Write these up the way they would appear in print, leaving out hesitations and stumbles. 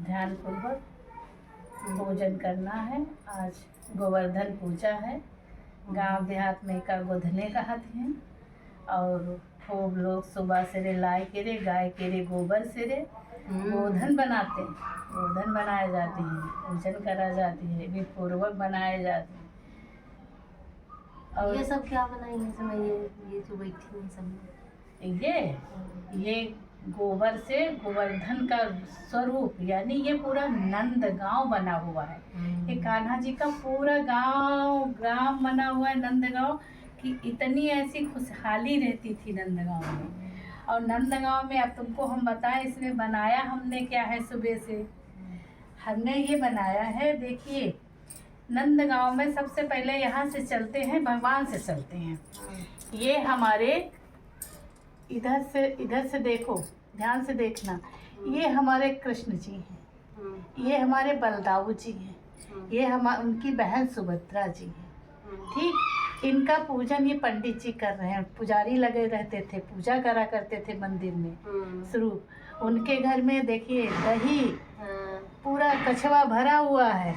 ध्यान पूर्वक पूजन करना है। आज गोवर्धन पूजा है। गांव देहात में का गोधने कहते हैं और खूब लोग सुबह से रे लाए के रे गाय के रे गोबर से रे गोधन बनाते हैं। गोधन बनाए जाते हैं, पूजन करा जाती है, विधि पूर्वक बनाए जाते हैं। और ये सब क्या बनाएंगे समय ये जो बैठी है सब ये गोबर से गोवर्धन का स्वरूप यानी ये पूरा नंद गांव बना हुआ है। ये कान्हा जी का पूरा गांव ग्राम बना हुआ है नंद गांव कि इतनी ऐसी खुशहाली रहती थी नंद गांव में। और नंद गांव में अब तुमको हम बताएं इसमें बनाया हमने क्या है। सुबह से हमने ये बनाया है, देखिए नंद गांव में सबसे पहले यहाँ से चलते हैं, भगवान से चलते हैं। ये हमारे इधर से देखो, ध्यान से देखना, ये हमारे कृष्ण जी हैं, ये हमारे बलदाऊ जी हैं, ये उनकी बहन सुभद्रा जी हैं। ठीक, इनका पूजन ये पंडित जी कर रहे हैं। पुजारी लगे रहते थे, पूजा करा करते थे मंदिर में शुरू। उनके घर में देखिए दही पूरा कछवा भरा हुआ है,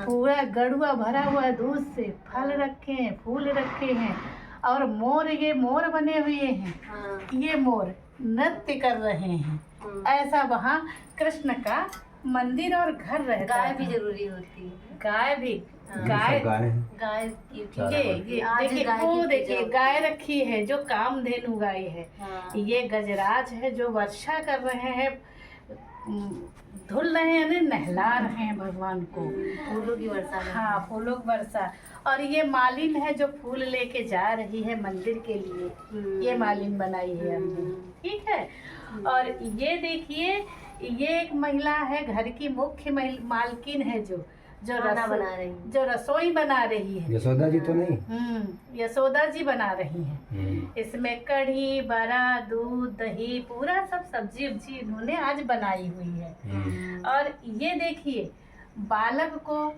पूरा गड़ुआ भरा हुआ है दूध से, फल रखे हैं, फूल रखे हैं और मोर, ये मोर बने हुए हैं। ये मोर नृत्य कर रहे हैं। ऐसा वहाँ कृष्ण का मंदिर और घर रहता है। गाय भी जरूरी होती है। गाय भी, गाय देखिए गाय रखी है जो कामधेनु गाय है। ये गजराज है जो वर्षा कर रहे हैं, धुल रहे हैं, नहला रहे हैं भगवान को, फूलों की वर्षा। हाँ, फूलों की वर्षा। और ये मालिन है जो फूल लेके जा रही है मंदिर के लिए। ये मालिन बनाई है हमने, ठीक है। और ये देखिए, ये एक महिला है, घर की मुख्य मालकिन है जो रसोई बना रही है। यशोदा जी तो नहीं? यशोदा जी बना रही हैं। इसमें कढ़ी, बड़ा, दूध, दही, पूरा सब सब्जी उब्जी इन्होंने आज बनाई हुई है। और ये देखिए बालक को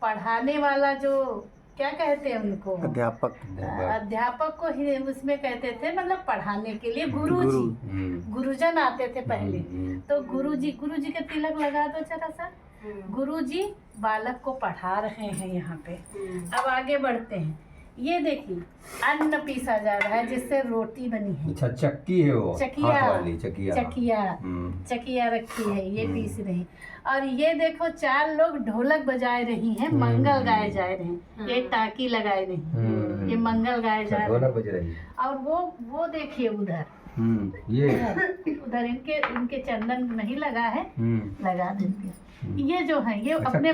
पढ़ाने वाला जो क्या कहते हैं उनको, अध्यापक को ही उसमें कहते थे, मतलब पढ़ाने के लिए गुरुजन आते थे पहले। तो गुरुजी के तिलक लगा दो जरा सा। गुरुजी बालक को पढ़ा रहे हैं यहाँ पे। अब आगे बढ़ते हैं। ये देखिए अन्न पीसा जा रहा है जिससे रोटी बनी है। अच्छा, चक्की है वो, चकिया रखी है, ये पीस रही। और ये देखो 4 लोग ढोलक बजाए रही हैं, मंगल गाए जा रहे हैं। ये टाकी लगाए रही, ये मंगल गाए जा रहे हैं। और वो देखिए उधर, ये उधर इनके चंदन नहीं लगा है, लगा देंगे। ये जो है ये अपने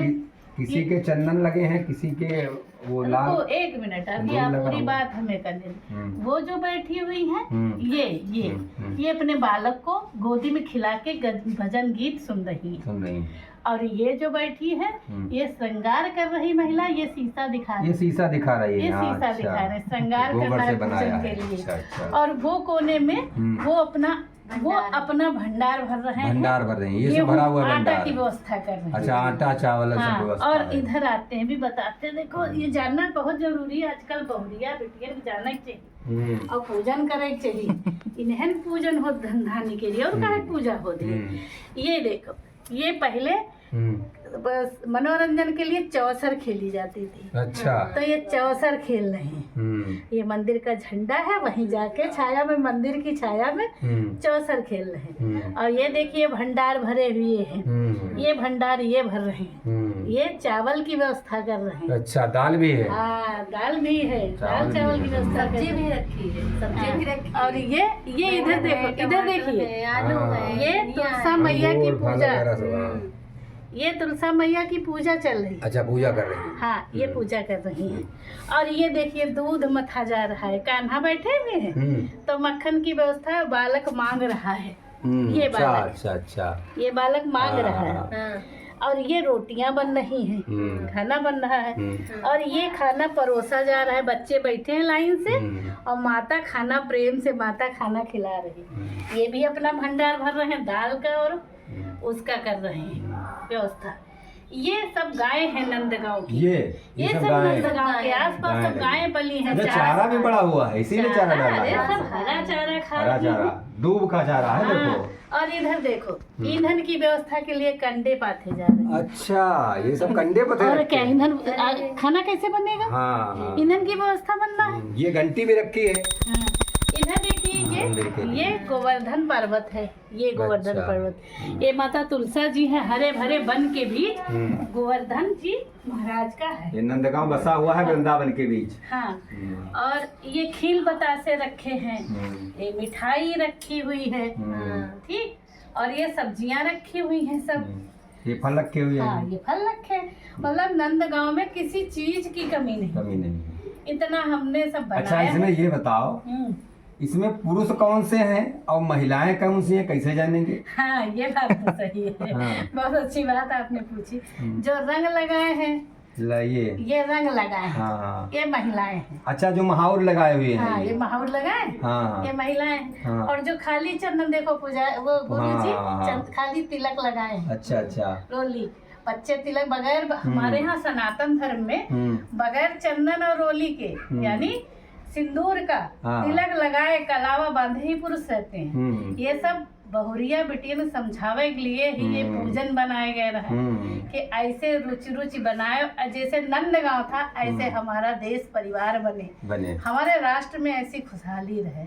किसी के चंदन लगे हैं, किसी के वो लाल। तो 1 मिनट अभी आप पूरी बात हमें करने। वो जो बैठी हुई है ये अपने बालक को गोदी में खिला के भजन गीत सुन रही है। और ये जो बैठी है ये श्रृंगार कर रही महिला, ये शीशा दिखा रही है। ये शीशा दिखा रही है, ये शीशा दिखा रहे हैं, श्रृंगार कर रहा है पूजन के लिए। अच्छा। और वो कोने में वो अपना भंडार भर रहे हैं। ये सब भरा हुआ आटा की व्यवस्था कर रहे हैं। अच्छा, आटा चावल सब व्यवस्था। और इधर आते हैं भी बताते हैं। देखो ये जानना बहुत जरूरी है, आजकल बहुरिया बिटिया जाना ही चाहिए और पूजन करे चाहिए। इन्हें पूजन हो धंधाने के लिए और काहे पूजा हो दी। ये देखो, ये पहले बस मनोरंजन के लिए चौसर खेली जाती थी। अच्छा, तो ये चौसर खेल रहे हैं। ये मंदिर का झंडा है, वहीं जाके छाया में, मंदिर की छाया में चौसर खेल रहे हैं। और ये देखिए भंडार भरे हुए हैं, ये भंडार ये भर रहे हैं। ये चावल की व्यवस्था कर रहे हैं। अच्छा, दाल भी है? हाँ, दाल भी है, दाल चावल की व्यवस्था, सब्जी भी रखी है, सब्जी भी रखी। और ये इधर देखो, इधर देखिए, ये तुलसा मैया की पूजा, ये तुलसा मैया की पूजा चल रही है। अच्छा, पूजा कर रही है। हाँ, ये पूजा कर रही है। और ये देखिए दूध मथा जा रहा है, कान्हा बैठे हुए हैं तो मक्खन की व्यवस्था बालक मांग रहा है। ये बालक, अच्छा, ये बालक मांग रहा है। और ये रोटियां बन रही हैं, खाना बन रहा है। और ये खाना परोसा जा रहा है, बच्चे बैठे हैं लाइन से और माता खाना प्रेम से माता खाना खिला रही है। ये भी अपना भंडार भर रहे हैं, दाल का और उसका कर रहे हैं व्यवस्था। ये सब गाय है नंदगांव की। ये सब नंदगांव के आसपास सब गायें पली हैं। चारा भी बड़ा हुआ है, इसीलिए चारा डाला है। सब हरा चारा खा रही है। डूब का जा रहा है हाँ, देखो। और इधर देखो ईंधन की व्यवस्था के लिए कंडे पाथे जा रहे हैं। अच्छा, ये सब कंडे पते और रखे क्या हैं। ईंधन खाना कैसे बनेगा? हाँ हाँ। ईंधन की व्यवस्था बनना है। ये घंटी भी रखी है। हाँ, इधर देखिए मंदिर के लिए। ये गोवर्धन पर्वत है। ये गोवर्धन अच्छा। पर्वत, ये माता तुलसा जी है, हरे भरे वन के बीच गोवर्धन जी महाराज का है। ये नंदगांव बसा हुआ है वृंदावन के बीच। हाँ, और ये खील बतासे रखे हैं, ये मिठाई रखी हुई है, ठीक, और ये सब्जियां रखी हुई हैं सब। ये फल रखे हुए हाँ, हैं। ये फल रखे, मतलब नंदगांव में किसी चीज की कमी नहीं, कमी नहीं है। इतना हमने सब बनाया अच्छा, इसमें है। ये बताओ, इसमें पुरुष कौन से हैं और महिलाएं कौन सी हैं, कैसे जानेंगे? हाँ, ये बात तो सही है। हाँ। बहुत अच्छी बात आपने पूछी। जो रंग लगाए हैं, ये रंग लगाए हैं, हाँ। ये महिलाएं हैं। अच्छा, जो महावर लगाए हुए हैं। हाँ, ये महावर लगाए, हाँ। ये महिलाएं हैं। हाँ। और जो खाली चंदन देखो पूजा, वो गुरु जी हाँ। खाली तिलक लगाए हैं। अच्छा अच्छा। रोली, बच्चे तिलक बगैर, हमारे यहाँ सनातन धर्म में बगैर चंदन और रोली के, यानी सिंदूर का हाँ। तिलक लगाए कलावा बांधे ही पुरुष रहते हैं। ये सब बहुरिया बिटियन समझावे के लिए ही ये पूजन बनाए गए रहे कि ऐसे रुचि रुचि बनाए, जैसे नंदगांव था ऐसे हमारा देश परिवार बने, हमारे राष्ट्र में ऐसी खुशहाली रहे,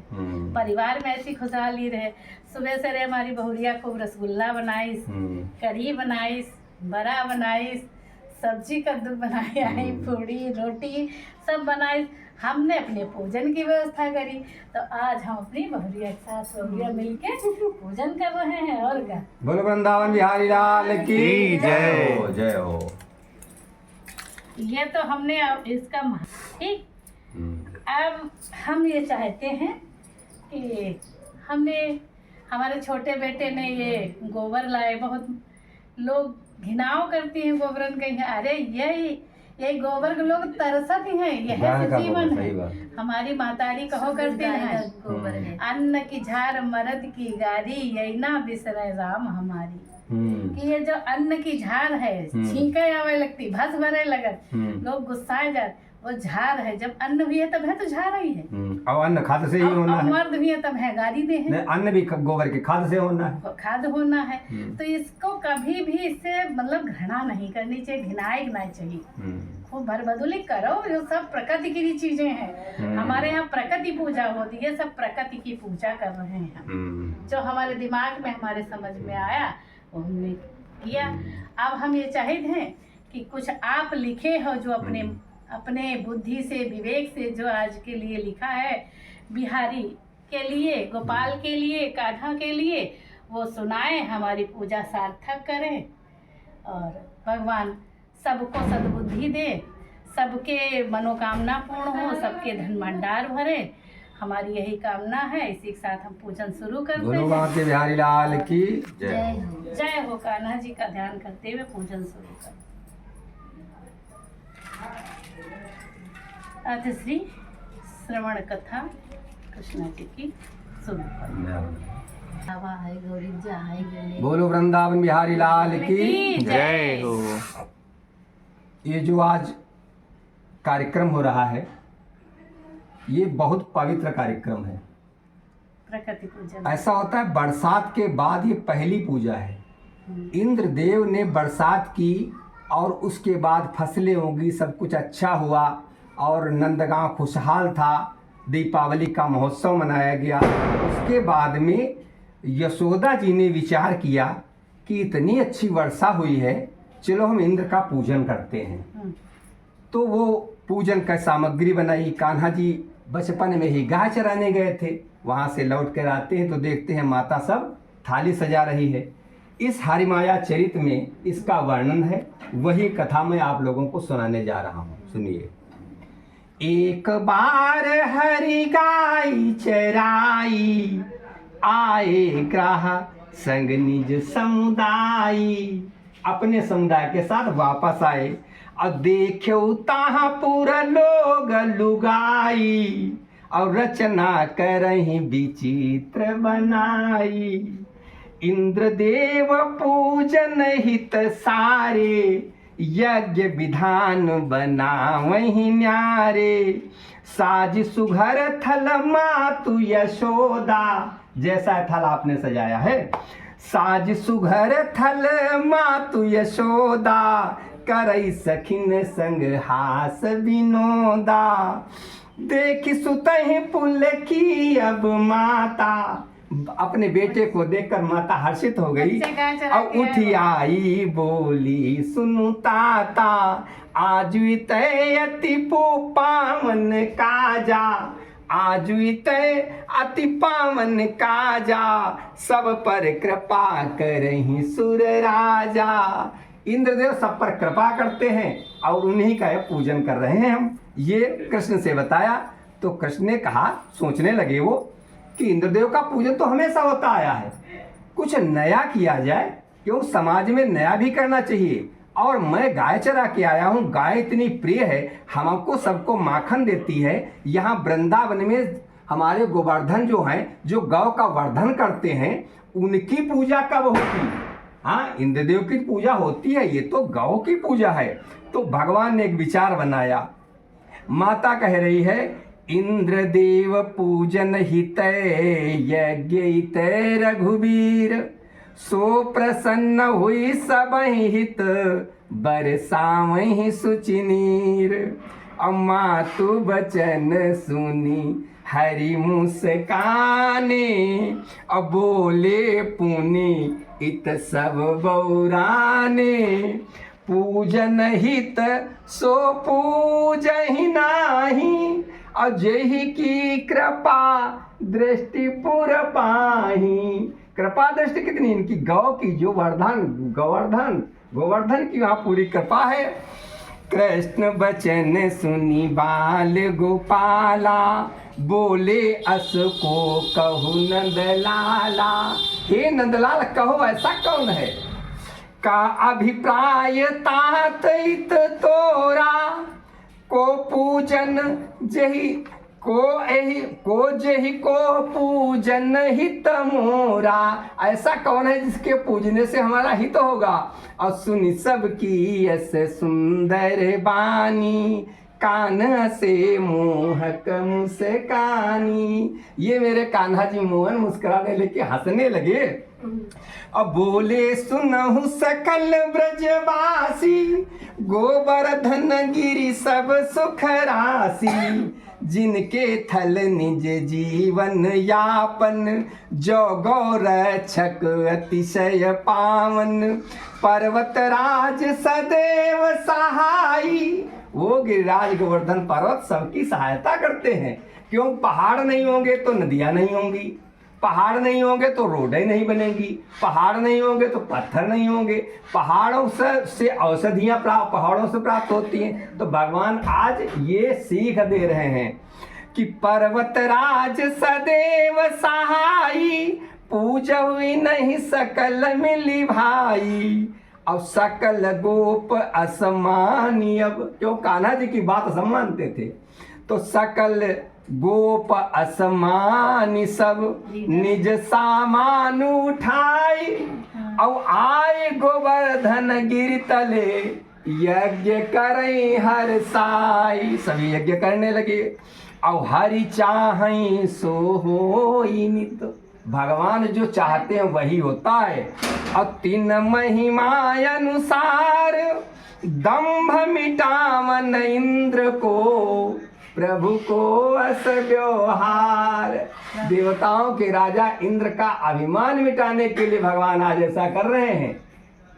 परिवार में ऐसी खुशहाली रहे। सुबह से हमारी बहुरिया खूब रसगुल्ला बनाई, कढ़ी बनाई, बड़ा बनाई, सब्जी कद्दू बनाई, आई पूड़ी रोटी सब बनाई। हमने अपने पूजन की व्यवस्था करी, तो आज हम अपनी बहुरिया के साथ बहुरिया मिलके पूजन कर रहे हैं। और क्या, बोलो वृंदावन बिहारी लाल की जय हो, जय हो। ये तो हमने अब इसका ठीक। अब हम ये चाहते हैं कि हमने, हमारे छोटे बेटे ने ये गोबर लाए, बहुत लोग घिनाव करती हैं गोबरन कहीं, अरे यही गोबर के लोग तरसत ही हैं, यह जीवन है। हमारी मातारी कहो करते हैं, अन्न की झार मर्द की गारी, यही ना बिसरे राम हमारी। कि ये जो अन्न की झार है, छींके आवे लगती, भस भरे लगत, लोग गुस्साए जाते, वो झार है। जब अन्न भी है तब है तो झार ही है, और अन्न खाद से ही होना है। मर्द भी है तब है गारी दे है, अन्न भी गोबर के खाद से होना है, खाद होना है। तो इसको कभी भी इससे मतलब घृणा नहीं करनी चाहिए, घिनाई नहीं चाहिए। खूब भरबदुली करो, जो सब प्रकृति की चीजें हैं। हमारे यहाँ प्रकृति पूजा होती है, सब प्रकृति की पूजा कर रहे हैं। जो हमारे दिमाग में, हमारे समझ में आया वो हमने किया। अब हम ये चाहते हैं कि कुछ आप लिखे हो, जो अपने बुद्धि से, विवेक से, जो आज के लिए लिखा है, बिहारी के लिए, गोपाल के लिए, कान्हा के लिए, वो सुनाए, हमारी पूजा सार्थक करें और भगवान सबको सद्बुद्धि दे, सबके मनोकामना पूर्ण हो, सबके धन भंडार भरे। हमारी यही कामना है। इसी के साथ हम पूजन शुरू करते हैं। बोलो बिहारी लाल की जय हो। जय हो। कान्हा जी का ध्यान करते हुए पूजन शुरू कर। आज श्री श्रवण कथा कृष्ण जी की हवा है, गौरी जा है, गले। बोलो वृंदावन बिहारी लाल की जय हो। ये जो आज कार्यक्रम हो रहा है, ये बहुत पवित्र कार्यक्रम है। प्रकृति पूजन ऐसा होता है, बरसात के बाद ये पहली पूजा है। इंद्र देव ने बरसात की और उसके बाद फसलें होंगी, सब कुछ अच्छा हुआ और नंदगांव खुशहाल था। दीपावली का महोत्सव मनाया गया। उसके बाद में यशोदा जी ने विचार किया कि इतनी अच्छी वर्षा हुई है, चलो हम इंद्र का पूजन करते हैं। तो वो पूजन का सामग्री बनाई। कान्हा जी बचपन में ही गाय चराने गए थे, वहाँ से लौट कर आते हैं तो देखते हैं माता सब थाली सजा रही है। इस हरिमाया चरित में इसका वर्णन है, वही कथा मैं आप लोगों को सुनाने जा रहा हूँ। सुनिए। एक बार हरि गाय चराई, आए ग्राह संग निज समुदाय। अपने समुदाय के साथ वापस आए और देखो ताहा पूरा लोग लुगाई, और रचना करही विचित्र बनाई। इंद्रदेव पूजन हित सारे, यज्ञ विधान बनावहि न्यारे। साज सुघर थल मातु यशोदा, जैसा थल आपने सजाया है। साज सुघर थल मातु यशोदा, करई सखिन संग हास विनोदा। देख सुतहि पुलकी अब माता, अपने बेटे को देखकर माता हर्षित हो गई और उठी आई बोली सुनु ताता, आज अति पावन काजा, आज अति पावन काजा, सब पर कृपा करहि सुर राजा। इंद्रदेव सब पर कृपा करते हैं और उन्हीं का पूजन कर रहे हैं हम। ये कृष्ण से बताया तो कृष्ण ने कहा, सोचने लगे वो कि इंद्रदेव का पूजन तो हमेशा होता आया है, कुछ नया किया जाए, क्यों समाज में नया भी करना चाहिए। और मैं गाय चरा के आया हूँ, गाय इतनी प्रिय है, हमको सबको माखन देती है। यहाँ वृंदावन में हमारे गोवर्धन जो हैं, जो गौ का वर्धन करते हैं, उनकी पूजा कब होती? हाँ, इंद्रदेव की पूजा होती है, ये तो गौ की पूजा है। तो भगवान ने एक विचार बनाया। माता कह रही है, इंद्रदेव पूजन हितै यज्ञ हितै रघुवीर, सो प्रसन्न हुई सबहि हित बरसावहि सुचिनीर। अम्मा तू बचन सुनी हरि मुस्काने, अब बोले पुनि इत सब बौराने। पूजन हित सो पूजहि नाही, अजहि की कृपा दृष्टि पुर पाही। कृपा दृष्टि कितनी? इनकी गौ की जो गोवर्धन की वहाँ पूरी कृपा है। कृष्ण बचन सुनी बाल गोपाला, बोले अस को कहु नंदलाला। हे नंदलाल, कहो ऐसा कौन है का अभिप्राय तात इत तोरा, को पूजन जही को जही को पूजन हित मोरा। ऐसा कौन है जिसके पूजने से हमारा हित होगा? और सुनी सबकी ऐसे सुंदर बानी, कान्हा से मोहक मुस्कानी। ये मेरे कान्हा जी मोहन मुस्कुराने लेके हंसने लगे। अब बोले सुनहु सकल ब्रजवासी, गोवर्धन गिरि सब सुख राशि। जिनके थल निज जीवन यापन, जो गौ रक्षक अतिशय पावन। पर्वत राज सदैव सहाई, वो गिरिराज गोवर्धन पर्वत सबकी सहायता करते हैं। क्यों? पहाड़ नहीं होंगे तो नदियां नहीं होंगी, पहाड़ नहीं होंगे तो रोडें नहीं बनेंगी, पहाड़ नहीं होंगे तो पत्थर नहीं होंगे, पहाड़ों से औषधियाँ पहाड़ों से प्राप्त होती हैं। तो भगवान आज ये सीख दे रहे हैं कि पर्वत राज सदैव सहाई, पूजहि नहीं सकल मिली भाई। अब सकल गोप असमानी, अब क्यों कान्हा जी की बात सब मानते थे, तो सकल गोप असमानी सब निज सामान उठाई। और आए गोवर्धन गिरि तले, यज्ञ करई हर साई। सभी यज्ञ करने लगे। और हरि चाहई सो होई नित, भगवान जो चाहते हैं वही होता है। और तीन महिमा अनुसार, दंभ मिटावन इंद्र को, प्रभु को अस व्यवहार। देवताओं के राजा इंद्र का अभिमान मिटाने के लिए भगवान आज ऐसा कर रहे हैं।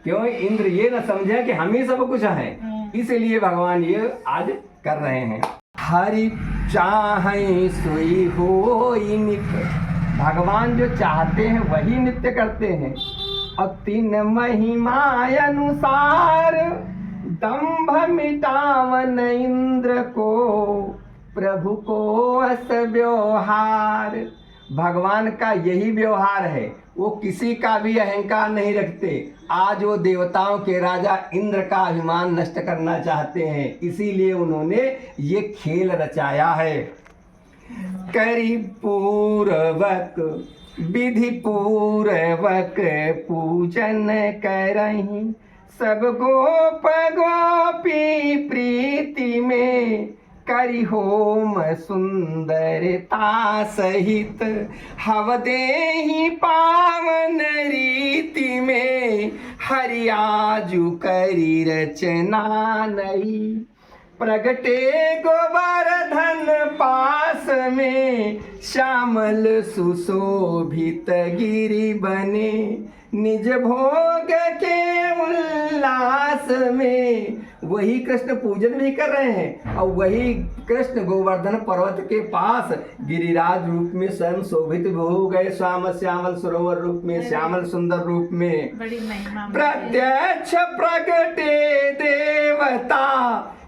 क्यों? इंद्र ये न समझे कि हम ही सब कुछ हैं, इसलिए भगवान ये आज कर रहे हैं। हरि चाहै सोई होई नित्य, भगवान जो चाहते हैं वही नित्य करते हैं। और तीन महिमा अनुसार, दंभ मिटावन इंद्र को, प्रभु को अस व्यवहार। भगवान का यही व्यवहार है, वो किसी का भी अहंकार नहीं रखते। आज वो देवताओं के राजा इंद्र का अभिमान नष्ट करना चाहते हैं, इसीलिए उन्होंने ये खेल रचाया है। करी पूर्वक विधि पूर्वक पूजन करहीं, सब गोप गोपी प्रीति में करी होम सुंदरता सहित हव देहि पावन रीति में हरियाजु करी रचना नई प्रगटे गोवर्धन पास में श्यामल सुशोभित गिरि बने निज भोग के उल्लास में। वही कृष्ण पूजन भी कर रहे हैं और वही कृष्ण गोवर्धन पर्वत के पास गिरिराज रूप में स्वयं शोभित हो गए, श्याम श्यामल सरोवर रूप में, श्यामल सुंदर रूप में। बड़ी महिमा प्रत्यक्ष प्रगटे देवता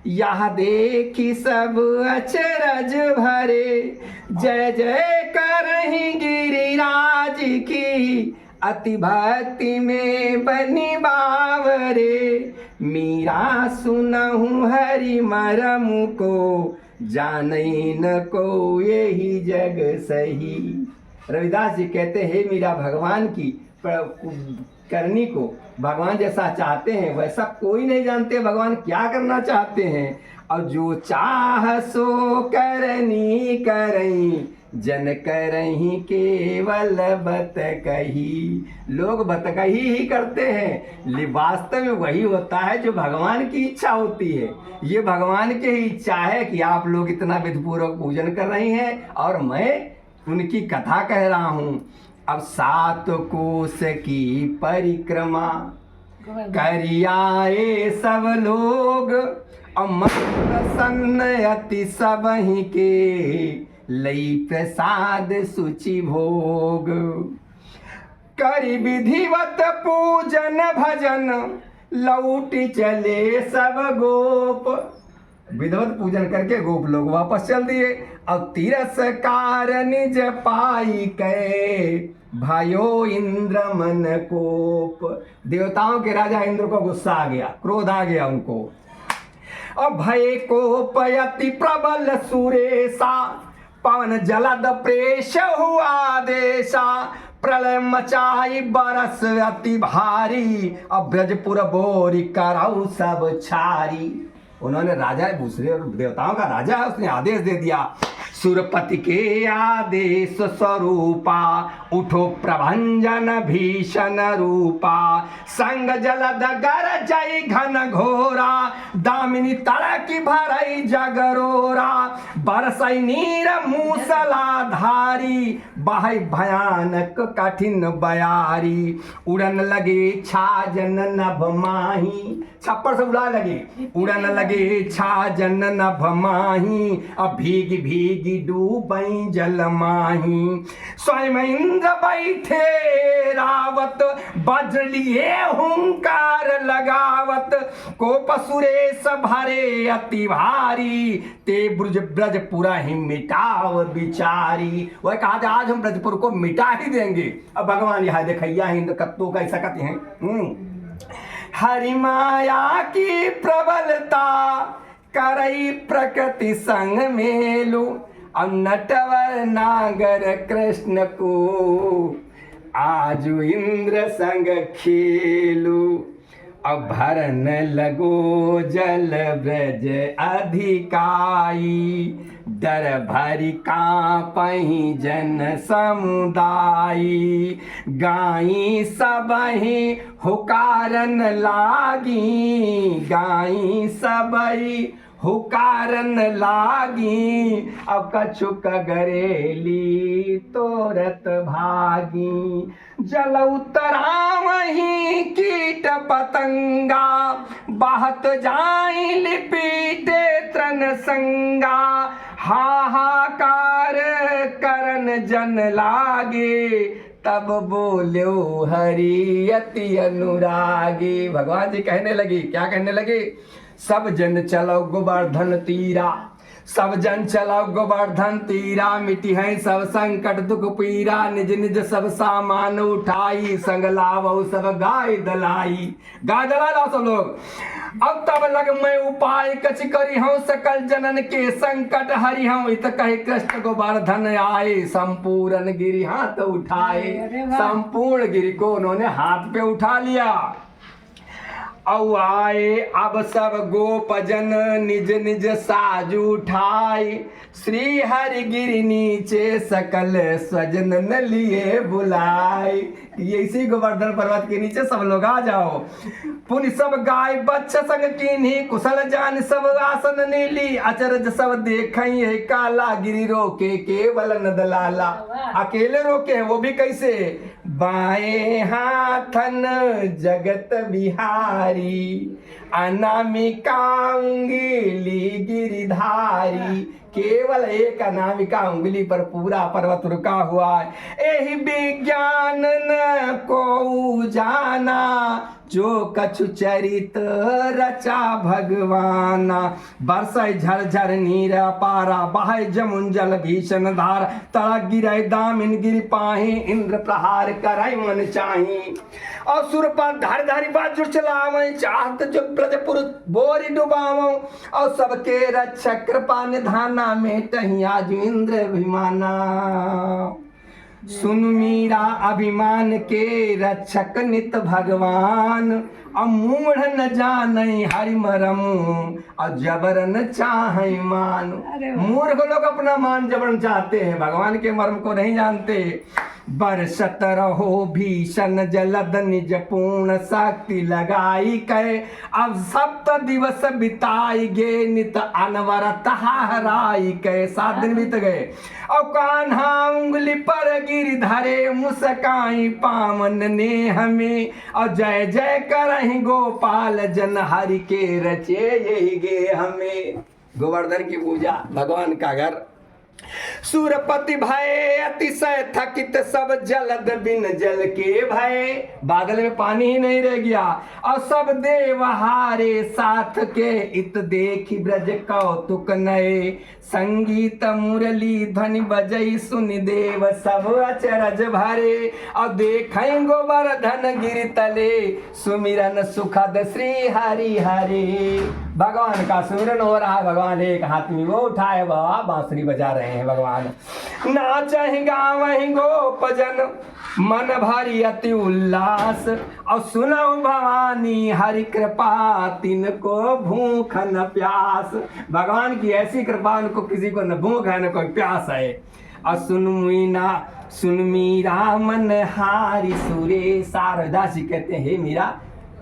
यह देखी सब अचरज भरे, जय जय करहि गिरिराज की अति भक्ति में बनी बावरे। मीरा सुनहु हरि मरम को जानई न को यही जग सही। रविदास जी कहते हैं, मीरा भगवान की करनी को भगवान जैसा चाहते हैं वैसा कोई नहीं जानते भगवान क्या करना चाहते हैं। और जो चाह सो करनी करई जन करही केवल बत कही। लोग बत कही ही करते हैं, वास्तव में वही होता है जो भगवान की इच्छा होती है। ये भगवान की ही इच्छा है कि आप लोग इतना विधिपूर्वक पूजन कर रही हैं और मैं उनकी कथा कह रहा हूँ। अब 7 कोस की परिक्रमा करियाए सब लोग और मन प्रसन्न अति सबहि के लई प्रसाद सुचि भोग। करि विधिवत पूजन भजन लौटी चले सब गोप। विधिवत पूजन करके गोप लोग वापस चल दिए। अब तिरस्कार निज पाई कै भयो इंद्र मन कोप। देवताओं के राजा इंद्र को गुस्सा आ गया, क्रोध आ गया उनको। और भय कोप अति प्रबल सुरेशा पवन जलद प्रेष हुआ देशा। प्रलय मचाई बरस अति भारी अब ब्रजपुर बोरी कराऊ सब छारी। उन्होंने राजा दूसरे देवताओं का राजा है, उसने आदेश दे दिया, सुरपति के आदेश स्वरूपा उठो प्रभंजन भीषण रूपा। संग जलद गर जय घन घोरा दामिनी तड़की भरई जगरोरा। बरसई नीर मूसलाधारी बहई भयानक कठिन बयारी। उड़न लगे छाजन नभ माही, छप्पर से उड़ा लगे, उड़न लगे छाजन नभ माही। अब भीगी भीगी डूबई जल माही। स्वयं इंद्र बैठे रावत वज्र लिए हुंकार लगावत। कोप सुरेश भरे अति भारी ते ब्रजपुरा ही मिटाव बिचारी। वह कहा था आज हम ब्रजपुर को मिटा ही देंगे। अब भगवान यहाँ देखैया हिंद कत्तों का ऐसा कहते हैं। हरि माया की प्रबलता करई प्रकृति संग मेलू। अब नटवर नागर कृष्ण को आजु इंद्र संग खेलू। अब भरन लगो जल ब्रज अधिकाई। डर भरी कांपहि जन समुदायी। गाई सबहि हुकारन लागी, गाई सबहि हुकारन लागी। अब कछुक गरेली तोरत भागी। जल उतरावही कीट पतंगा बहत जाई लिपीटे तृण संगा। हाहाकार करन जन लागे तब बोल्यो हरि अति अनुरागी। भगवान जी कहने लगी, क्या कहने लगे? सब जन चलो गोवर्धन तीरा, सब जन चलो गोवर्धन तीरा। मिटी है सब संकट दुख पीरा। निज निज सब सामान उठाई संग लावो सब गाय दलाई। गाय दला लाओ सब लोग। अब तब लग मैं उपाय कछ करी हूँ सकल जनन के संकट हरि हूँ। इत कहे कृष्ण गोवर्धन आए संपूर्ण गिरि हाथ उठाए। संपूर्ण गिरि को उन्होंने हाथ पे उठा लिया औ आए अब सब गोपजन निज निज साज उठाए, श्री हरि गिरि नीचे सकल स्वजन न लिए बुलाए। ये इसी गोवर्धन पर्वत के नीचे सब लोग आ जाओ। पुनि सब गाय बच्च संग कीन्ही, कुशल जान सब आसन नीली, अचरज सब देखई है काला, गिरि रोके केवल नदलाला। अकेले रोके हैं, वो भी कैसे? बाएं हाथन जगत बिहारी, अनामिका अंगुली गिरिधारी। केवल एक अनामिका उंगली पर पूरा पर्वत रुका हुआ है। एहि विज्ञान न को जाना, जो कछु चरित रचा भगवाना। बरसै झरझर नीर अपारा, बहै जमुन जल भीषण धार, तड़क गिरै दामिन गिरि पाहि, इंद्र प्रहार करै मन चाही। और सुर पर धारी धारी वज्र चलावै, चाहत जो ब्रजपुर बोरी डुबावो। और सबके रक्षक कृपा निधाना, मेटहि आज इंद्र अभिमाना। सुन मीरा अभिमान के रक्षक नित भगवान, अमूढ़ न जानई हरि मरम, और जबरन चाहे मान। मूर्ख लोग अपना मान जबरन चाहते हैं, भगवान के मर्म को नहीं जानते। बरसत रहो भीषण जलद निज पूर्ण शक्ति लगाई कै, अब सप्त दिवस बिताई गे नित अनवरत हराई कै। 7 दिन बीत गए। और कान्हा उंगली पर गिर धरे, मुस्काई पावन ने हमें, और जय जय करहि गोपाल जन हरि के रचे यही गे हमें। गोवर्धन की पूजा, भगवान का घर। सूरपति भय अतिशय थकित, सब जलद बिन जल के भय। बादल में पानी ही नहीं रह गया। और सब देव हारे साथ के, इत देखी ब्रज कौतुक नए। संगीत मुरली ध्वनि बजई, सुनि देव सब अचरज भरे। और देखई गोवर्धन गिरि तले, सुमिरन सुखद श्री हरि हरे। भगवान का सुमिरन हो रहा है। भगवान एक हाथ में वो उठाए, वह बांसुरी बजा रहे हैं भगवान। नाचहि गावहि गोपजन, मन भरी अति उल्लास। और सुनऊ भवानी हरि कृपा, तिनको भूख न प्यास। भगवान की ऐसी कृपा, उनको किसी को न भूख है न कोई प्यास है। और सुन मीरा मन हारी सुरे। सारदास जी कहते हैं, हे मीरा,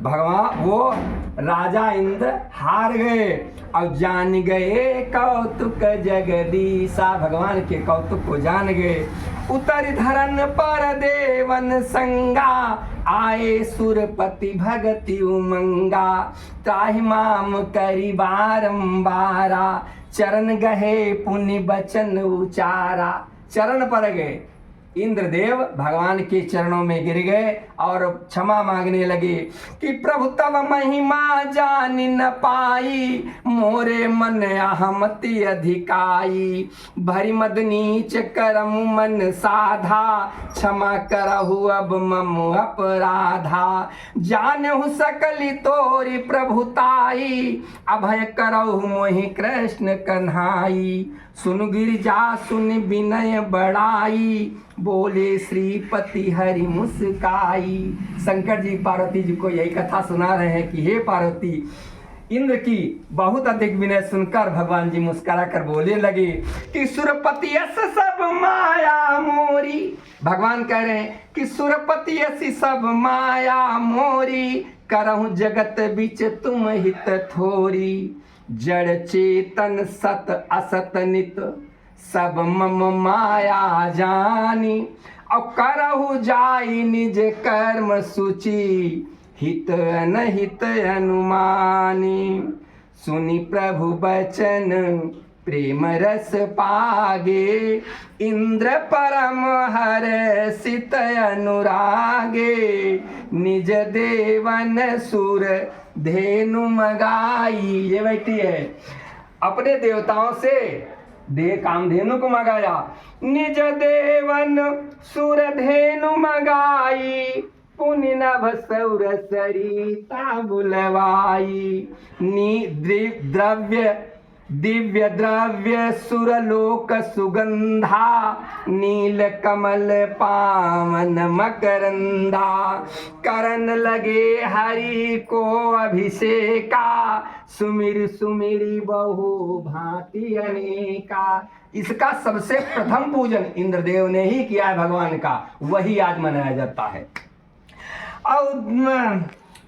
भगवान वो राजा इंद्र हार गए और जान गए कौतुक जगदीशा। भगवान के कौतुक को जान गए। उतर धरन पर देवन संगा, आए सुरपति भगति उमंगा। त्राहि माम करी बारंबारा, चरण गहे पुण्य बचन उचारा। चरण पर गए, इंद्रदेव भगवान के चरणों में गिर गए और क्षमा मांगने लगे कि प्रभु तब महिमा जान न पाई, मोरे मन अहमति अधिकाई। भरी मद नीच करम मन साधा, क्षमा करहु अब मम अपराधा। जानहु सकली तोरी प्रभुताई, अभय करहु मोहि कृष्ण कन्हाई। सुन गिरिजा सुन विनय बड़ाई, बोले श्रीपति हरि मुस्काई। शंकर जी पार्वती जी को यही कथा सुना रहे हैं कि हे पार्वती, इंद्र की बहुत अधिक विनय सुनकर भगवान जी मुस्कुरा कर बोले लगे कि सुरपति यस सब माया मोरी। भगवान कह रहे हैं कि सुरपति यसी सब माया मोरी, करहु जगत बिच तुम हित थोरी। जड़ चेतन सत असत नित, सब मम माया जानी। और करहु जाई निज कर्म सूची, हित अनहित अनुमानी। सुनि प्रभु बचन प्रेम रस पागे, इंद्र परम हर्षित अनुरागे। निज देवन सुर धेनु मगाई। ये बैठी है, अपने देवताओं से कामधेनु को मंगाया। निज देवन सुर धेनु मगाई, पुनि नभ सौर सरिता बुलवाई। द्रव्य दिव्य द्रव्य सुरलोक सुगंधा नील कमल पावन मकरंदा करन लगे हरि को अभिषेका सुमिर सुमिरी बहु भांति अनेका। इसका सबसे प्रथम पूजन इंद्रदेव ने ही किया है भगवान का, वही आज मनाया जाता है। और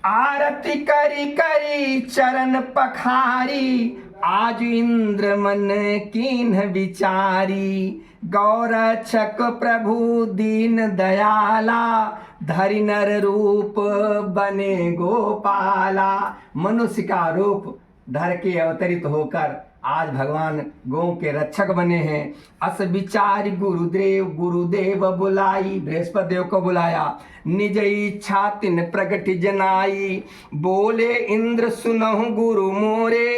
आरती करी करी चरण पखारी आज इंद्र मन कीन्ह विचारी गौरक्षक प्रभु दीन दयाला धरि नर रूप बने गोपाला। मनुष्य का रूप धर के अवतरित होकर आज भगवान गौ के रक्षक बने हैं। अस विचार गुरुदेव बुलाई, बृहस्पति देव को बुलाया, निज इच्छा तिन प्रगट जनाई बोले इंद्र सुनहु गुरु मोरे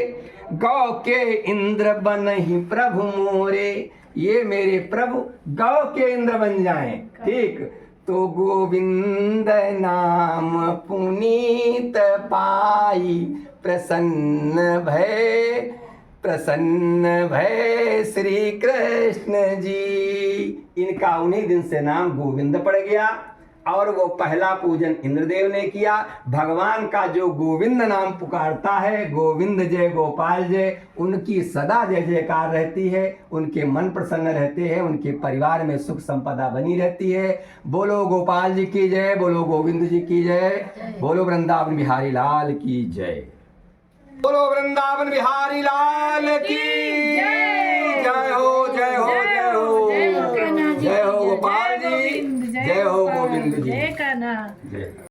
गौ के इंद्र बनहि प्रभु मोरे। ये मेरे प्रभु गौ के इंद्र बन जाएं, ठीक। तो गोविंद नाम पुनीत पाई प्रसन्न भय श्री कृष्ण जी। इनका उन्हीं दिन से नाम गोविंद पड़ गया और वो पहला पूजन इंद्रदेव ने किया। भगवान का जो गोविंद नाम पुकारता है, गोविंद जय गोपाल जय, उनकी सदा जय जयकार रहती है, उनके मन प्रसन्न रहते हैं, उनके परिवार में सुख संपदा बनी रहती है। बोलो गोपाल जी की जय, बोलो गोविंद जी की जय, बोलो वृंदावन बिहारी लाल की जय, बोलो वृंदावन बिहारी लाल की जय हो जय हो जय हो जय हो गोपाल जी, जय हो गोविंद जी, जय कान्हा। जय।